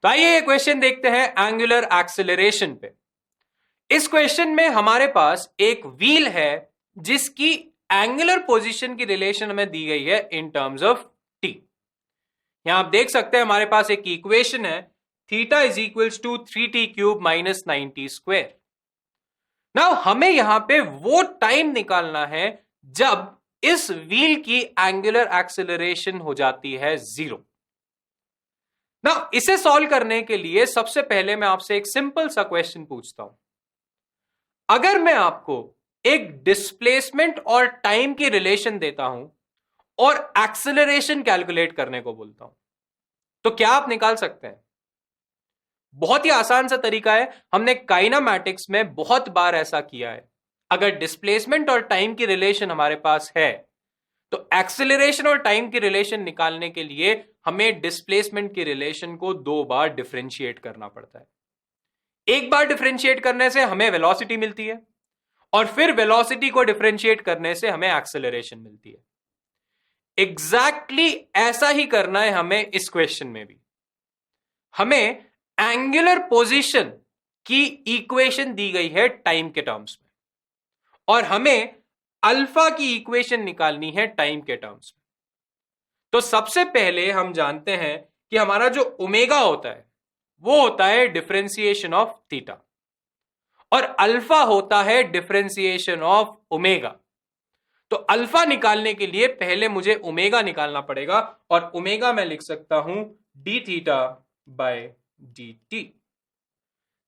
तो आइए ये क्वेश्चन देखते हैं एंगुलर एक्सेलरेशन पे। इस क्वेश्चन में हमारे पास एक व्हील है जिसकी एंगुलर पोजीशन की रिलेशन हमें दी गई है इन टर्म्स ऑफ टी। यहां आप देख सकते हैं हमारे पास एक इक्वेशन है, theta is equals to 3t³ minus 9t²। Now हमें यहां पे वो टाइम निकालना है जब इस व्हील की एंगुलर एक्सेलरेशन हो जाती है 0। ना इसे सॉल्व करने के लिए सबसे पहले मैं आपसे एक सिंपल सा क्वेश्चन पूछता हूं। अगर मैं आपको एक डिस्प्लेसमेंट और टाइम की रिलेशन देता हूं और एक्सेलरेशन कैलकुलेट करने को बोलता हूं, तो क्या आप निकाल सकते हैं? बहुत ही आसान सा तरीका है, हमने काइनामैटिक्स में बहुत बार ऐसा किया है। अगर डिस्प्लेसमेंट और टाइम की रिलेशन हमारे पास है तो एक्सेलरेशन और टाइम की रिलेशन निकालने के लिए हमें डिस्प्लेसमेंट की रिलेशन को 2 बार डिफरेंशिएट करना पड़ता है। एक बार डिफरेंशिएट करने से हमें वेलोसिटी मिलती है और फिर वेलोसिटी को डिफरेंशिएट करने से हमें एक्सेलरेशन मिलती है। एग्जैक्टली ऐसा ही करना है हमें इस क्वेश्चन में भी। हमें एंगुलर पोजीशन की इक्वेशन दी गई है टाइम के टर्म्स में और हमें अल्फा की इक्वेशन निकालनी है टाइम के टर्म्स में। तो सबसे पहले हम जानते हैं कि हमारा जो ओमेगा होता है वो होता है डिफरेंशिएशन ऑफ थीटा और अल्फा होता है डिफरेंशिएशन ऑफ ओमेगा। तो अल्फा निकालने के लिए पहले मुझे ओमेगा निकालना पड़ेगा और ओमेगा मैं लिख सकता हूं D theta by d T.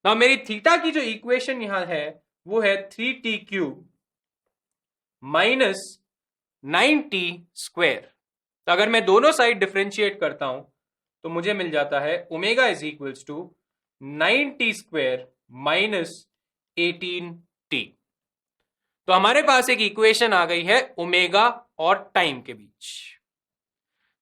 ना मेरी थीटा की जो इक्वेशन यहां है वो है 3t³ माइनस 9t²। तो अगर मैं दोनों साइड डिफरेंशिएट करता हूं तो मुझे मिल जाता है omega is equals to 9t² minus 18t। तो हमारे पास एक इक्वेशन आ गई है ओमेगा और टाइम के बीच।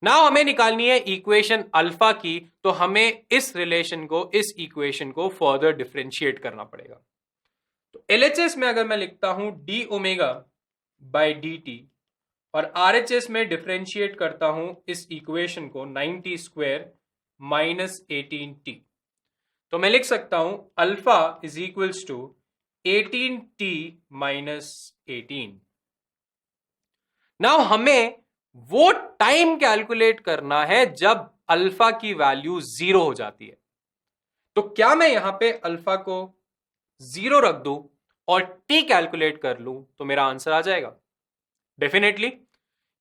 नाउ हमें निकालनी है इक्वेशन अल्फा की, तो हमें इस रिलेशन को, इस इक्वेशन को फर्दर डिफरेंशिएट करना पड़ेगा। तो एलएचएस में अगर मैं लिखता हूं D omega by d t और आरएचएस में डिफरेंशिएट करता हूं इस इक्वेशन को 9t² माइनस 18t, तो मैं लिख सकता हूं alpha is equals to 18t minus 18। Now हमें वो टाइम कैलकुलेट करना है जब अल्फा की वैल्यू 0 हो जाती है। तो क्या मैं यहां पे अल्फा को 0 रख दूं और टी कैलकुलेट कर लूं तो मेरा आंसर आ जाएगा? डेफिनेटली।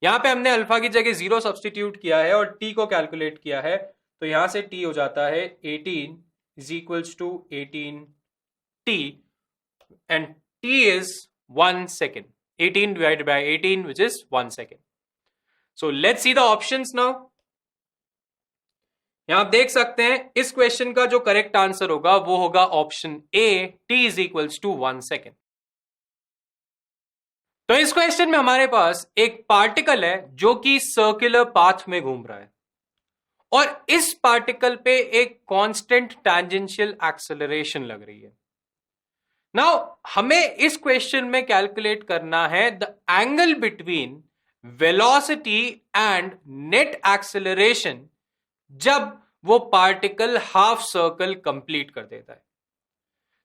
यहां पे हमने अल्फा की जगह 0 सब्सटीट्यूट किया है और टी को कैलकुलेट किया है, तो यहां से टी हो जाता है 18 is equals to 18t and t is 1 second. 18 divided by 18 which is 1 second. So let's see the options now. यहां आप देख सकते हैं इस क्वेश्चन का जो करेक्ट आंसर होगा वो होगा option A, t is equals to 1 second. तो इस क्वेश्चन में हमारे पास एक पार्टिकल है जो कि सर्कुलर पाथ में घूम रहा है और इस पार्टिकल पे एक कांस्टेंट टैंजेंशियल एक्सेलरेशन लग रही है। नाउ हमें इस क्वेश्चन में कैलकुलेट करना है the angle between velocity and net acceleration जब वो पार्टिकल हाफ सर्कल कंप्लीट कर देता है।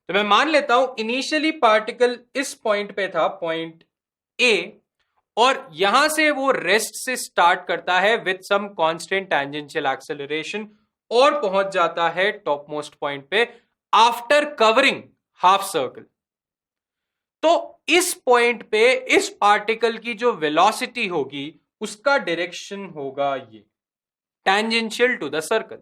तो मैं मान लेता हूं इनिशियली पार्टिकल इस पॉइंट पे था, पॉइंट ए, और यहां से वो रेस्ट से स्टार्ट करता है with some constant tangential acceleration और पहुंच जाता है टॉप मोस्ट पॉइंट पे आफ्टर कवरिंग हाफ सर्कल। तो इस पॉइंट पे इस पार्टिकल की जो वेलोसिटी होगी उसका डायरेक्शन होगा ये टैंजेंशियल टू द सर्कल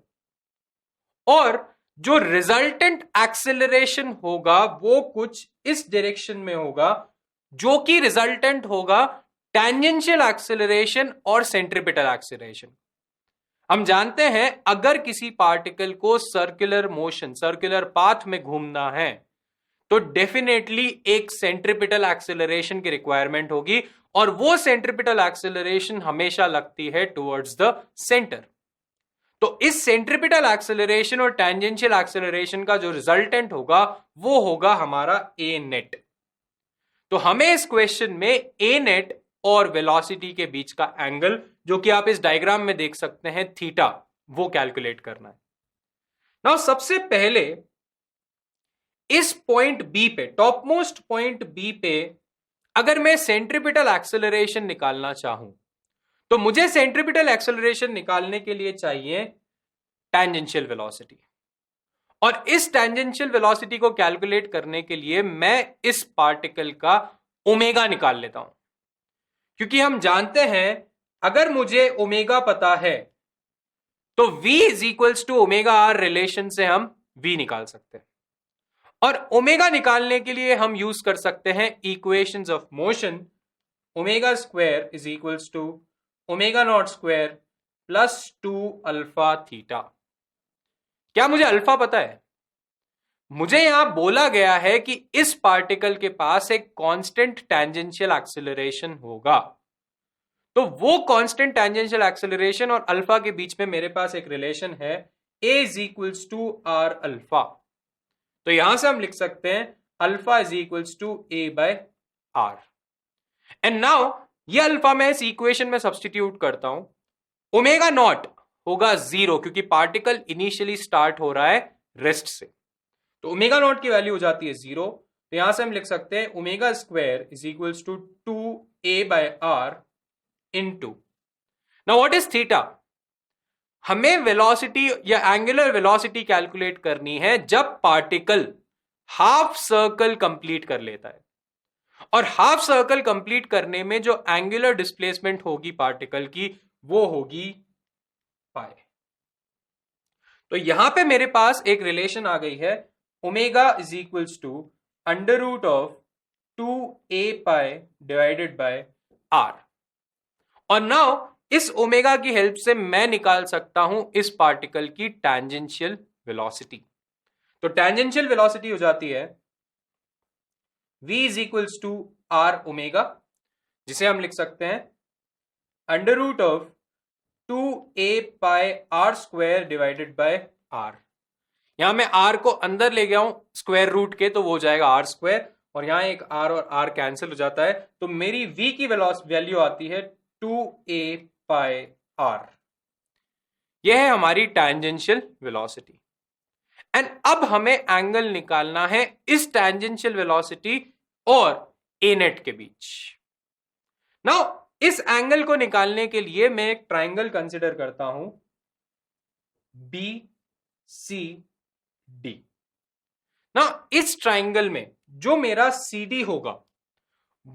और जो रिजल्टेंट एक्सेलरेशन होगा वो कुछ इस डायरेक्शन में होगा जो कि रिजल्टेंट होगा टैंजेंशियल एक्सेलरेशन और सेंट्रीपिटल एक्सेलरेशन। हम जानते हैं अगर किसी पार्टिकल को सर्कुलर मोशन, सर्कुलर पाथ में घूमना है तो डेफिनेटली एक सेंट्रीपिटल एक्सेलरेशन की रिक्वायरमेंट होगी और वो सेंट्रीपिटल एक्सेलरेशन हमेशा लगती है टुवर्ड्स द सेंटर। तो इस सेंट्रीपिटल एक्सेलरेशन और टैंजेंशियल एक्सेलरेशन का जो रिजल्टेंट होगा वो होगा हमारा ए नेट। तो हमें इस क्वेश्चन में ए नेट और वेलोसिटी के बीच का एंगल, जो कि आप इस डायग्राम में देख सकते हैं थीटा, वो कैलकुलेट करना है। नाउ सबसे पहले इस पॉइंट बी पे, टॉप मोस्ट पॉइंट बी पे अगर मैं सेंट्रीपिटल एक्सेलरेशन निकालना चाहूं तो मुझे सेंट्रीपिटल एक्सेलरेशन निकालने के लिए चाहिए टैंजेंशियल वेलोसिटी। और इस टैंजेंशियल वेलोसिटी को कैलकुलेट करने के लिए मैं इस पार्टिकल का ओमेगा निकाल लेता हूं, क्योंकि हम जानते हैं अगर मुझे ओमेगा पता है तो v is equals to omega r relation से हम v निकाल सकते हैं। और ओमेगा निकालने के लिए हम यूज कर सकते हैं equations of motion, omega square is equals to omega not square plus 2 alpha theta. क्या मुझे अल्फा पता है? मुझे यहां बोला गया है कि इस पार्टिकल के पास एक कांस्टेंट टैंजेंशियल एक्सेलरेशन होगा, तो वो कांस्टेंट टैंजेंशियल एक्सेलरेशन और अल्फा के बीच में मेरे पास एक रिलेशन है, a is equals to r alpha. तो यहां से हम लिख सकते हैं alpha is equals to a by r. And now ये अल्फा मैं इस इक्वेशन में सब्सटीट्यूट करता हूं, ओमेगा नॉट होगा 0 क्योंकि पार्टिकल इनिशियली स्टार्ट हो रहा है रेस्ट से, तो ओमेगा नॉट की वैल्यू हो जाती है 0। तो यहां से हम लिख सकते हैं omega square is equals to 2a by r into, now what is theta? हमें वेलोसिटी या एंगुलर वेलोसिटी कैलकुलेट करनी है जब पार्टिकल हाफ सर्कल कंप्लीट कर लेता है, और हाफ सर्कल कंप्लीट करने में जो एंगुलर डिस्प्लेसमेंट होगी पार्टिकल की वो होगी पाई। तो यहां पे मेरे पास एक रिलेशन आ गई है, omega is equals to under root of 2a pi divided by r. और नाउ इस ओमेगा की हेल्प से मैं निकाल सकता हूं इस पार्टिकल की टैंजेंशियल वेलोसिटी। तो टैंजेंशियल वेलोसिटी हो जाती है v is equals to r omega, जिसे हम लिख सकते हैं under root of 2a pi r square divided by r. यहां मैं r को अंदर ले गया हूं स्क्वायर रूट के, तो वो हो जाएगा आर स्क्वायर, और यहां एक r और r कैंसिल हो जाता है, तो मेरी v की वैल्यू आती है 2a पाई आर। यह है हमारी टैंजेंशियल वेलोसिटी। एंड अब हमें एंगल निकालना है इस टैंजेंशियल वेलोसिटी और ए नेट के बीच। नाउ इस एंगल को निकालने के लिए मैं एक ट्राइंगल कंसिडर करता हूं बी सी डी। ना इस ट्राइंगल में जो मेरा सी डी होगा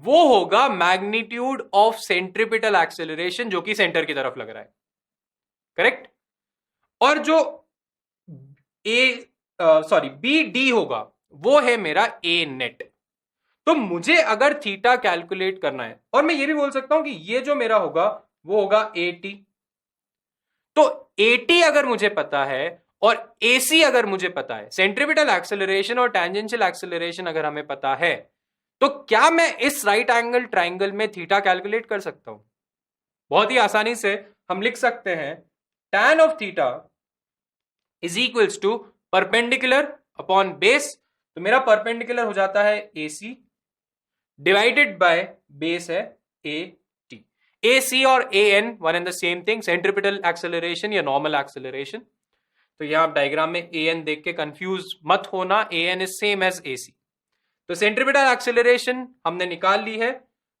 वो होगा मैग्नीट्यूड ऑफ सेंट्रीपिटल एक्सेलरेशन, जो कि सेंटर की तरफ लग रहा है, करेक्ट। और जो बी डी होगा वो है मेरा ए नेट। तो मुझे अगर थीटा कैलकुलेट करना है, और मैं ये भी बोल सकता हूं कि ये जो मेरा होगा वो होगा ए टी। तो ए टी अगर मुझे पता है और ए सी अगर मुझे पता है, सेंट्रीपिटल एक्सेलरेशन और टैंजेंशियल एक्सेलरेशन अगर हमें पता है, तो क्या मैं इस राइट एंगल ट्राइंगल में थीटा कैलकुलेट कर सकता हूं? बहुत ही आसानी से हम लिख सकते हैं tan of theta is equals to perpendicular upon base. तो मेरा परपेंडिकुलर हो जाता है A C divided by base है ए टी। ए सी और A N one and the same thing, centripetal acceleration या नॉर्मल एक्सेलरेशन। तो यहां आप डायग्राम में ए एन देख के कंफ्यूज मत होना, A N is same as A C. तो सेंट्रीपिटल एक्सेलरेशन हमने निकाल ली है,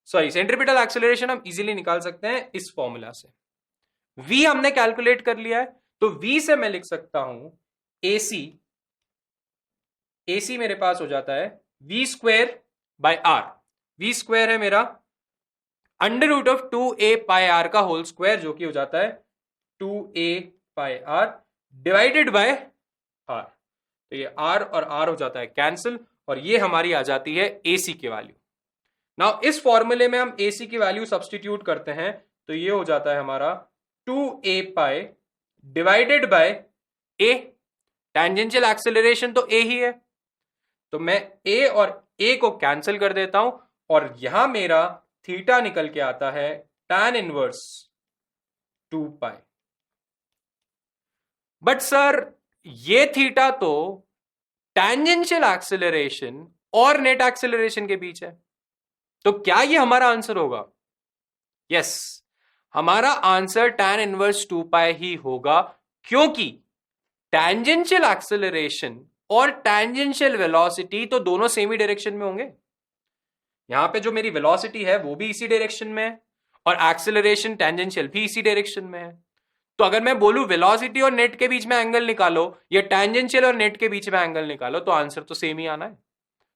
सेंट्रीपिटल एक्सेलरेशन हम इजीली निकाल सकते हैं इस फॉर्मूला से। v हमने कैलकुलेट कर लिया है, तो v से मैं लिख सकता हूं ac मेरे पास हो जाता है v square by r. v square है मेरा under root of 2a pi r का होल स्क्वायर, जो कि हो जाता है 2a pi r divided by r. तो ये r और r हो जाता है कैंसिल, और ये हमारी आ जाती है ac की वैल्यू। नाउ इस फॉर्मूले में हम ac की वैल्यू सब्सटीट्यूट करते हैं, तो ये हो जाता है हमारा 2a pi divided bye a। Tangential acceleration तो a ही है, तो मैं a और a को कैंसिल कर देता हूं, और यहां मेरा थीटा निकल के आता है tan inverse 2 pi. But sir ये थीटा तो टैंजेंशियल एक्सेलरेशन और नेट एक्सेलरेशन के बीच है, तो क्या ये हमारा आंसर होगा? यस, हमारा आंसर tan इनवर्स 2 पाई ही होगा, क्योंकि टैंजेंशियल एक्सेलरेशन और टैंजेंशियल वेलोसिटी तो दोनों सेम ही डायरेक्शन में होंगे। यहां पे जो मेरी वेलोसिटी है वो भी इसी डायरेक्शन में है और एक्सेलरेशन टैंजेंशियल भी इसी डायरेक्शन में है। तो अगर मैं बोलूं वेलोसिटी और नेट के बीच में एंगल निकालो या टैंजेंशियल और नेट के बीच में एंगल निकालो तो आंसर तो सेम ही आना है।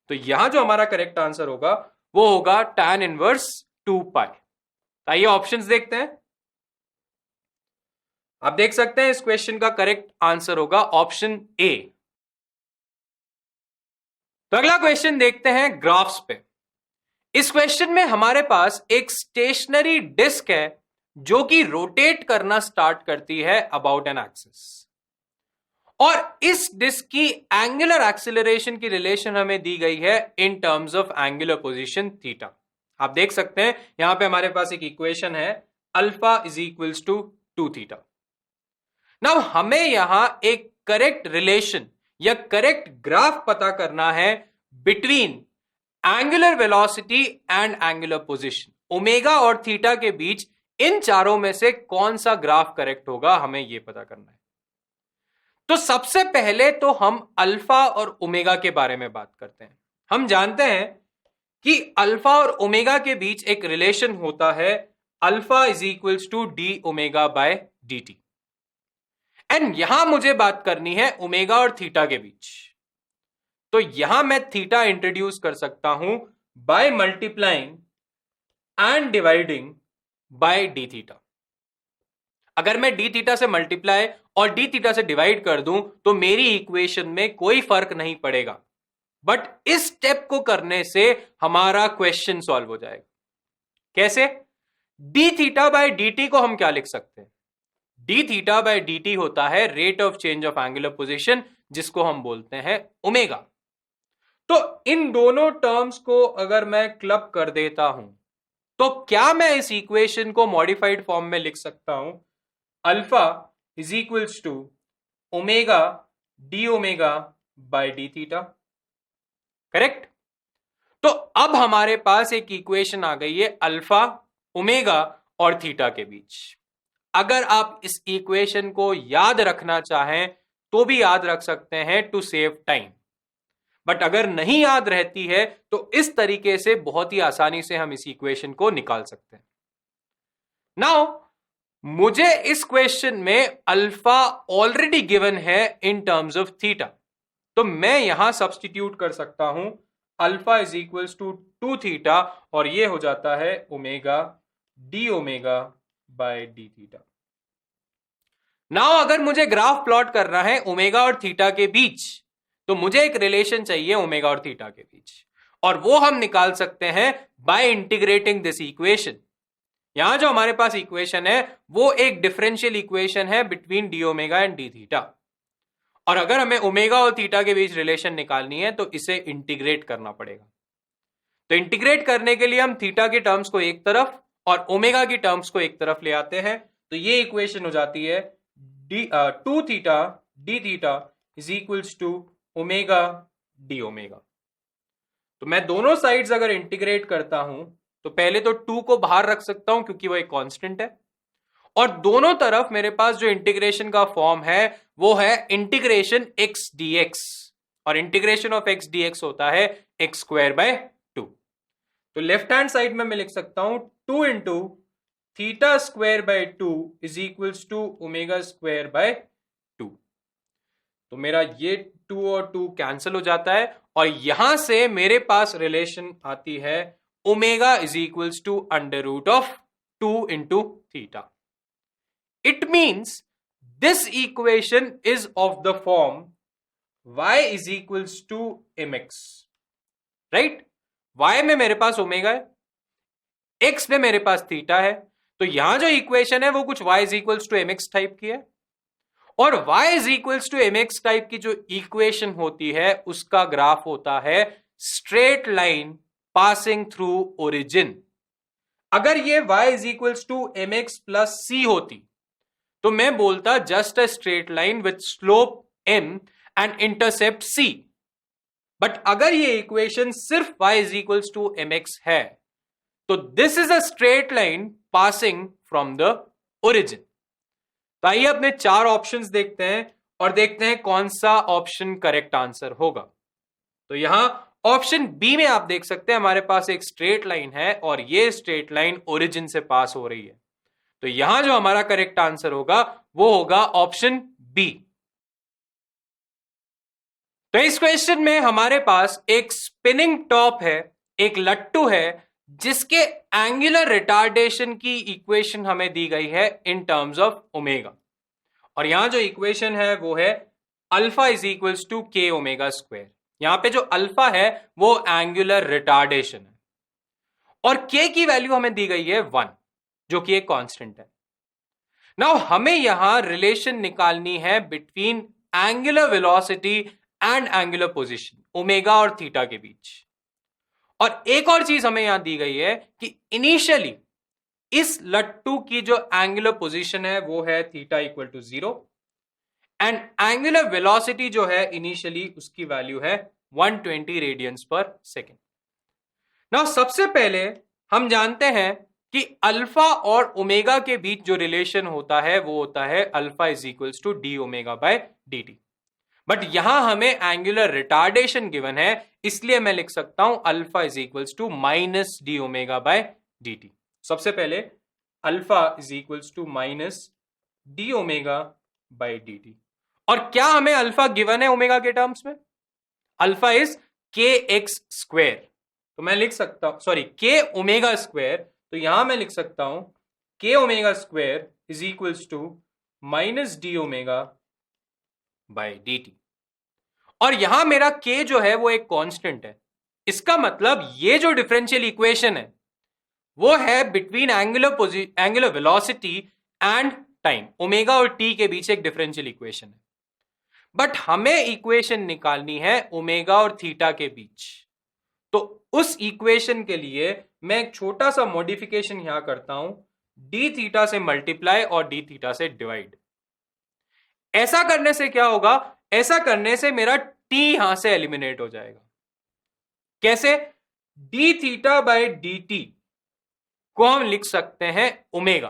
तो यहां जो हमारा करेक्ट आंसर होगा वो होगा tan इनवर्स 2 पाई। आइए ऑप्शंस देखते हैं। आप देख सकते हैं इस क्वेश्चन का करेक्ट आंसर होगा ऑप्शन ए। तो अगला क्वेश्चन देखते हैं ग्राफ्स पे। इस क्वेश्चन में हमारे पास एक स्टेशनरी डिस्क है जो कि रोटेट करना स्टार्ट करती है अबाउट एन एक्सिस और इस डिस्क की एंगुलर एक्सेलरेशन की रिलेशन हमें दी गई है in terms of angular position theta. आप देख सकते हैं यहां पे हमारे पास एक इक्वेशन है alpha is equals to 2 theta. Now हमें यहां एक करेक्ट रिलेशन या करेक्ट ग्राफ पता करना है between angular velocity and angular position. Omega और थीटा के बीच इन चारों में से कौन सा ग्राफ करेक्ट होगा हमें यह पता करना है। तो सबसे पहले तो हम अल्फा और ओमेगा के बारे में बात करते हैं। हम जानते हैं कि अल्फा और ओमेगा के बीच एक रिलेशन होता है alpha is equals to d omega by d t. And यहां मुझे बात करनी है ओमेगा और थीटा के बीच। तो यहां मैं थीटा इंट्रोड्यूस कर सकता हूं by multiplying and dividing by d theta. अगर मैं डी थीटा से मल्टीप्लाई और डी थीटा से डिवाइड कर दूं तो मेरी इक्वेशन में कोई फर्क नहीं पड़ेगा, बट इस स्टेप को करने से हमारा क्वेश्चन सॉल्व हो जाएगा। कैसे? D theta by d T को हम क्या लिख सकते हैं? D theta by d T होता है rate of change of angular position, जिसको हम बोलते हैं ओमेगा। तो इन दोनों टर्म्स को अगर मैं क्लब कर देता हूं तो क्या मैं इस इक्वेशन को मॉडिफाइड फॉर्म में लिख सकता हूं? Alpha is equals to omega d omega by d theta. Correct? तो अब हमारे पास एक इक्वेशन आ गई है अल्फा ओमेगा और थीटा के बीच। अगर आप इस इक्वेशन को याद रखना चाहें तो भी याद रख सकते हैं टू सेव टाइम, बट अगर नहीं याद रहती है तो इस तरीके से बहुत ही आसानी से हम इस इक्वेशन को निकाल सकते हैं। नाउ मुझे इस क्वेश्चन में अल्फा ऑलरेडी गिवन है इन टर्म्स ऑफ थीटा, तो मैं यहां सब्स्टिट्यूट कर सकता हूं alpha is equals to 2 theta और ये हो जाता है omega d omega by d theta. Now अगर मुझे ग्राफ प्लॉट करना है ओमेगा और थीटा के बीच तो मुझे एक रिलेशन चाहिए ओमेगा और थीटा के बीच, और वो हम निकाल सकते हैं बाय इंटीग्रेटिंग दिस इक्वेशन। यहां जो हमारे पास इक्वेशन है वो एक डिफरेंशियल इक्वेशन है between D omega and D theta, और अगर हमें ओमेगा और थीटा के बीच रिलेशन निकालनी है तो इसे इंटीग्रेट करना पड़ेगा। तो इंटीग्रेट करने के लिए हम थीटा की टर्म्स को एक तरफ और ओमेगा की टर्म्स को एक तरफ ले आते हैं, तो ये इक्वेशन हो जाती है 2 theta d theta is equals to omega d omega. तो मैं दोनों साइड्स अगर इंटीग्रेट करता हूं तो पहले तो 2 को बाहर रख सकता हूं क्योंकि वो एक कांस्टेंट है, और दोनों तरफ मेरे पास जो इंटीग्रेशन का फॉर्म है वो है इंटीग्रेशन x dx, और इंटीग्रेशन ऑफ x dx होता है x स्क्वायर बाय 2। तो लेफ्ट हैंड साइड में मैं लिख सकता हूं 2 into theta square by 2 is equals to omega square by 2। तो मेरा ये 2 और 2 कैंसिल हो जाता है और यहां से मेरे पास रिलेशन आती है omega is equals to under root of 2 into theta. It means this equation is of the form y is equals to mx, right? y में मेरे पास ओमेगा है, x में मेरे पास थीटा है, तो यहां जो इक्वेशन है वो कुछ y is equals to mx type की है, और y is equals to mx type की जो इक्वेशन होती है उसका ग्राफ होता है straight line passing through origin. अगर ये y is equals to mx plus c होती तो मैं बोलता just a straight line with slope m and intercept c, but अगर ये इक्वेशन सिर्फ y is equals to mx है तो this is a straight line passing from the origin. तो आइए अपने 4 ऑप्शंस देखते हैं और देखते हैं कौन सा ऑप्शन करेक्ट आंसर होगा। तो यहां ऑप्शन बी में आप देख सकते हैं हमारे पास एक स्ट्रेट लाइन है और ये स्ट्रेट लाइन ओरिजिन से पास हो रही है। तो यहां जो हमारा करेक्ट आंसर होगा वो होगा ऑप्शन बी। तो इस क्वेश्चन में हमारे पास एक स्पिनिंग टॉप है, एक लट्टू है जिसके एंगुलर रिटार्डेशन की इक्वेशन हमें दी गई है इन टर्म्स ऑफ ओमेगा। और यहां जो इक्वेशन है वो है अल्फा इज इक्वल्स टू के ओमेगा स्क्वायर। यहां पे जो अल्फा है वो एंगुलर रिटार्डेशन है और के की वैल्यू हमें दी गई है 1 जो कि एक कांस्टेंट है। नाउ हमें यहां रिलेशन निकालनी है between angular velocity and angular position omega और थीटा के बीच। और एक और चीज हमें यहां दी गई है कि इनिशियली इस लट्टू की जो एंगुलर पोजीशन है वो है theta equal to 0 and angular velocity जो है इनिशियली उसकी वैल्यू है 120 रेडियंस पर सेकेंड। नाउ सबसे पहले हम जानते हैं कि अल्फा और ओमेगा के बीच जो रिलेशन होता है वो होता है alpha is equals to d omega by d t. But यहां हमें एंगुलर रिटार्डेशन गिवन है, इसलिए मैं लिख सकता हूं alpha is equals to minus d omega by d t. सबसे पहले alpha is equals to minus d omega by d t. और क्या हमें अल्फा गिवन है ओमेगा के टर्म्स में? Alpha is k x square. तो मैं लिख सकता हूं सॉरी के ओमेगा स्क्वायर, तो यहां मैं लिख सकता हूं k omega square is equals to minus d omega by d t. और यहां मेरा के जो है वो एक कांस्टेंट है। इसका मतलब ये जो डिफरेंशियल इक्वेशन है वो है between angular velocity and time. Omega और टी के बीच एक डिफरेंशियल इक्वेशन है, बट हमें इक्वेशन निकालनी है ओमेगा और थीटा के बीच। तो उस इक्वेशन के लिए मैं एक छोटा सा मॉडिफिकेशन यहां करता हूं, डी थीटा से मल्टीप्लाई और डी थीटा से डिवाइड। ऐसा करने से क्या होगा? ऐसा करने से मेरा टी यहां से एलिमिनेट हो जाएगा। कैसे? D theta by d T को हम लिख सकते हैं ओमेगा।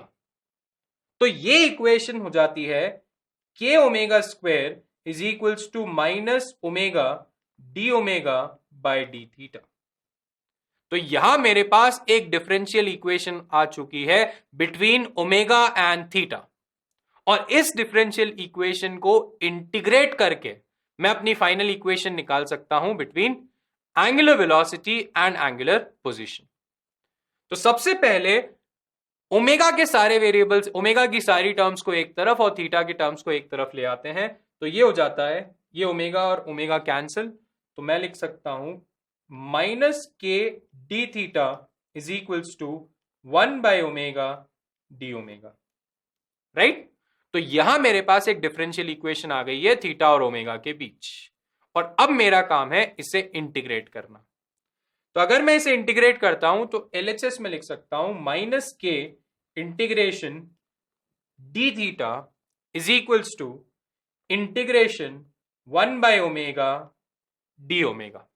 तो ये इक्वेशन हो जाती है k omega square is equals to minus omega d omega by d theta. तो यहां मेरे पास एक डिफरेंशियल इक्वेशन आ चुकी है बिटवीन ओमेगा एंड थीटा, और इस डिफरेंशियल इक्वेशन को इंटीग्रेट करके मैं अपनी फाइनल इक्वेशन निकाल सकता हूं between angular velocity and angular position. तो सबसे पहले ओमेगा के सारे वेरिएबल्स, ओमेगा की सारी टर्म्स को एक तरफ और थीटा की टर्म्स को एक तरफ ले आते हैं। तो ये हो जाता है, ये ओमेगा और ओमेगा कैंसिल, तो मैं लिख सकता हूं minus k d theta is equals to 1 by omega d omega. Right? तो यहां मेरे पास एक डिफरेंशियल इक्वेशन आ गई है थीटा और ओमेगा के बीच, और अब मेरा काम है इसे इंटीग्रेट करना। तो अगर मैं इसे इंटीग्रेट करता हूं तो LHS में लिख सकता हूं minus k integration d theta is equals to integration 1 by omega d omega.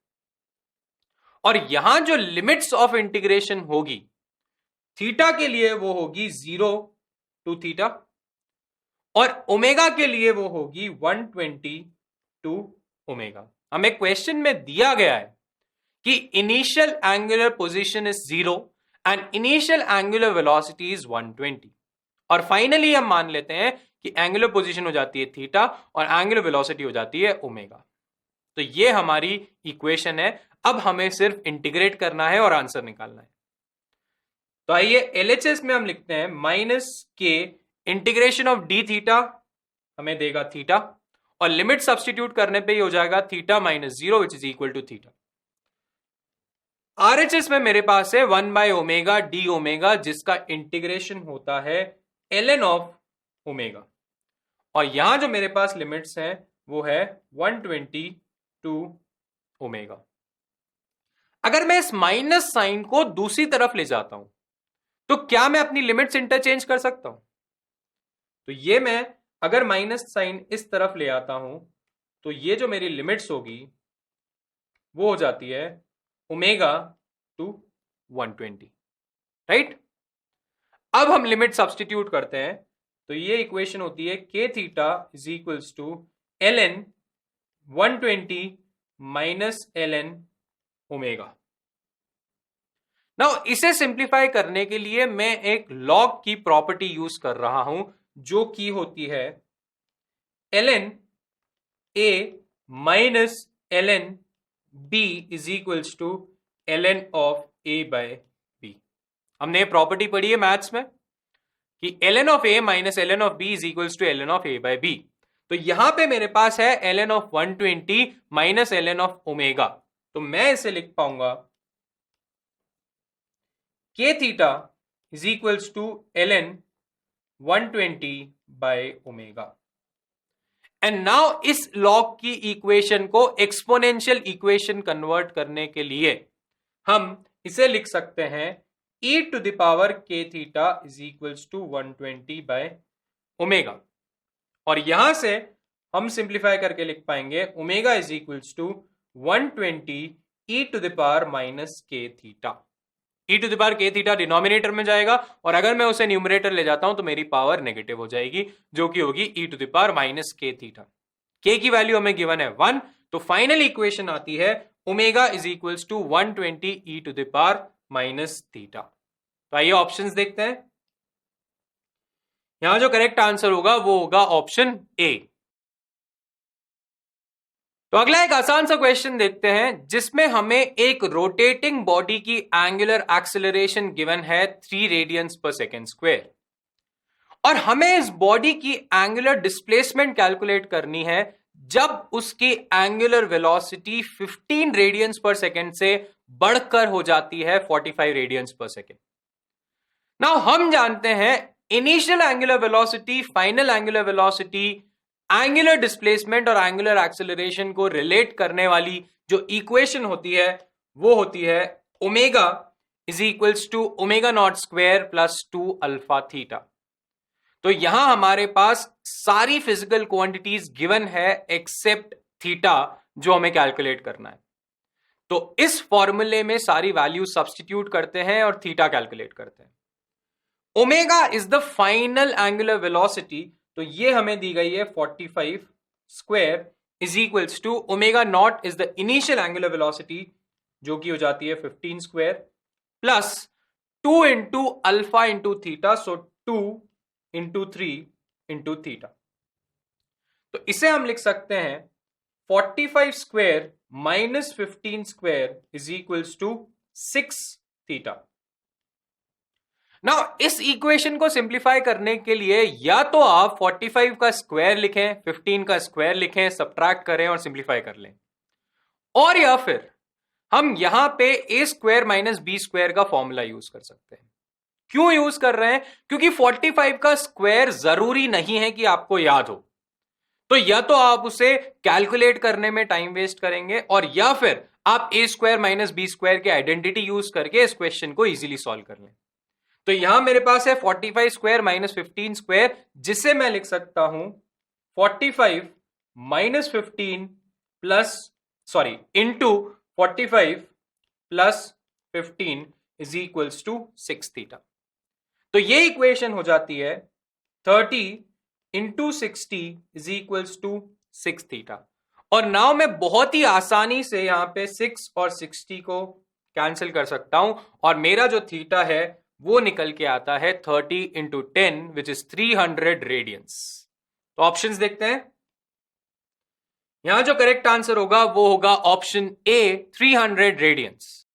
और यहां जो लिमिट्स ऑफ इंटीग्रेशन होगी थीटा के लिए वो होगी 0 टू थीटा, और ओमेगा के लिए वो होगी 120 टू ओमेगा। हमें क्वेश्चन में दिया गया है कि initial angular position is 0 and initial angular velocity is 120, और फाइनली हम मान लेते हैं कि एंगुलर पोजीशन हो जाती है थीटा और एंगुलर वेलोसिटी हो जाती है ओमेगा। तो ये हमारी इक्वेशन है। अब हमें सिर्फ इंटीग्रेट करना है और आंसर निकालना है। तो आइए LHS में हम लिखते हैं minus k integration of D theta हमें देगा थीटा, और लिमिट सब्स्टिट्यूट करने पे ही हो जाएगा theta minus 0 which is equal to theta. RHS में मेरे पास है 1 बाय ओमेगा डी ओमेगा जिसका इंटीग्रेशन होता है ln ऑफ ओमेगा, और यहां जो मेरे पास लिमिट्स हैं वो है 120 टू ओमेगा। अगर मैं इस माइनस साइन को दूसरी तरफ ले जाता हूं तो क्या मैं अपनी लिमिट्स इंटरचेंज कर सकता हूं? तो ये मैं अगर माइनस साइन इस तरफ ले आता हूं तो ये जो मेरी लिमिट्स होगी वो हो जाती है ओमेगा टू 120। राइट? अब हम लिमिट सब्स्टिट्यूट करते हैं, तो ये इक्वेशन होती है k theta is equals to ln 120 minus ln omega. Now इसे सिंप्लीफाई करने के लिए मैं एक लॉग की प्रॉपर्टी यूज कर रहा हूं जो कि होती है ln a minus ln b is equals to ln of a by b। हमने ये प्रॉपर्टी पढ़ी है मैथ्स में कि ln of a minus ln of b is equals to ln of a by b। तो यहां पे मेरे पास है ln of 120 minus ln of omega. तो मैं इसे लिख पाऊंगा k theta is equals to ln 120 by omega. And now इस लॉग की इक्वेशन को एक्सपोनेंशियल इक्वेशन कन्वर्ट करने के लिए हम इसे लिख सकते हैं e to the power k theta is equals to 120 by omega. और यहां से हम सिंप्लीफाई करके लिख पाएंगे omega is equals to 120 e to the power minus k theta. e to the power k theta denominator में जाएगा और अगर मैं उसे न्यूमरेटर ले जाता हूं तो मेरी पावर नेगेटिव हो जाएगी जो कि होगी e to the power minus k theta. k की वैल्यू हमें गिवन है 1, तो फाइनल इक्वेशन आती है omega is equals to 120 e to the power minus theta. तो आइए ऑप्शंस देखते हैं। यहां जो करेक्ट आंसर होगा वो होगा ऑप्शन ए। तो अगला एक आसान सा क्वेश्चन देखते हैं जिसमें हमें एक रोटेटिंग बॉडी की एंगुलर एक्सेलरेशन गिवन है 3 रेडियंस पर सेकेंड स्क्वायर और हमें इस बॉडी की एंगुलर डिस्प्लेसमेंट कैलकुलेट करनी है जब उसकी एंगुलर वेलोसिटी 15 रेडियंस पर सेकेंड से बढ़कर हो जाती है 45 रेडियंस पर सेकेंड। नाउ हम जानते हैं initial angular velocity, final angular velocity, angular displacement और एंगुलर एक्सेलरेशन को रिलेट करने वाली जो इक्वेशन होती है वो होती है omega is equals to omega not square plus 2 alpha theta. तो यहां हमारे पास सारी फिजिकल क्वांटिटीज गिवन है एक्सेप्ट थीटा जो हमें कैलकुलेट करना है। तो इस फॉर्मूले में सारी वैल्यू सब्स्टिट्यूट करते हैं और थीटा कैलकुलेट करते हैं। Omega is the final angular velocity, तो ये हमें दी गई है 45 square is equals to omega not is the initial angular velocity जो कि हो जाती है 15 square plus 2 into alpha into theta, so 2 into 3 into theta. तो इसे हम लिख सकते हैं 45 square minus 15 square is equals to 6 theta. Now इस इक्वेशन को सिंप्लीफाई करने के लिए या तो आप 45 का स्क्वायर लिखें, 15 का स्क्वायर लिखें, सब्ट्रैक्ट करें और सिंप्लीफाई कर लें, और या फिर हम यहां पे ए स्क्वायर माइनस बी स्क्वायर का फॉर्मूला यूज कर सकते हैं। क्यों यूज कर रहे हैं? क्योंकि 45 का स्क्वायर जरूरी नहीं है कि आपको याद हो, तो या तो आप उसे कैलकुलेट करने में टाइम वेस्ट करेंगे और या फिर आप ए स्क्वायर माइनस बी स्क्वायर के आइडेंटिटी यूज करके इस क्वेश्चन को इजीली सॉल्व कर लें। तो यहां मेरे पास है 45 स्क्वायर माइनस 15 स्क्वायर, जिसे मैं लिख सकता हूं 45 minus 15 plus into 45 plus 15 is equals to 6 theta. तो ये इक्वेशन हो जाती है 30 into 60 is equals to 6 theta. और नाउ मैं बहुत ही आसानी से यहां पे 6 और 60 को कैंसिल कर सकता हूं और मेरा जो थीटा है वो निकल के आता है 30 इंटू 10 विच इज 300 रेडियंस। तो ऑप्शंस देखते हैं। यहां जो करेक्ट आंसर होगा वो होगा ऑप्शन ए 300 रेडियंस।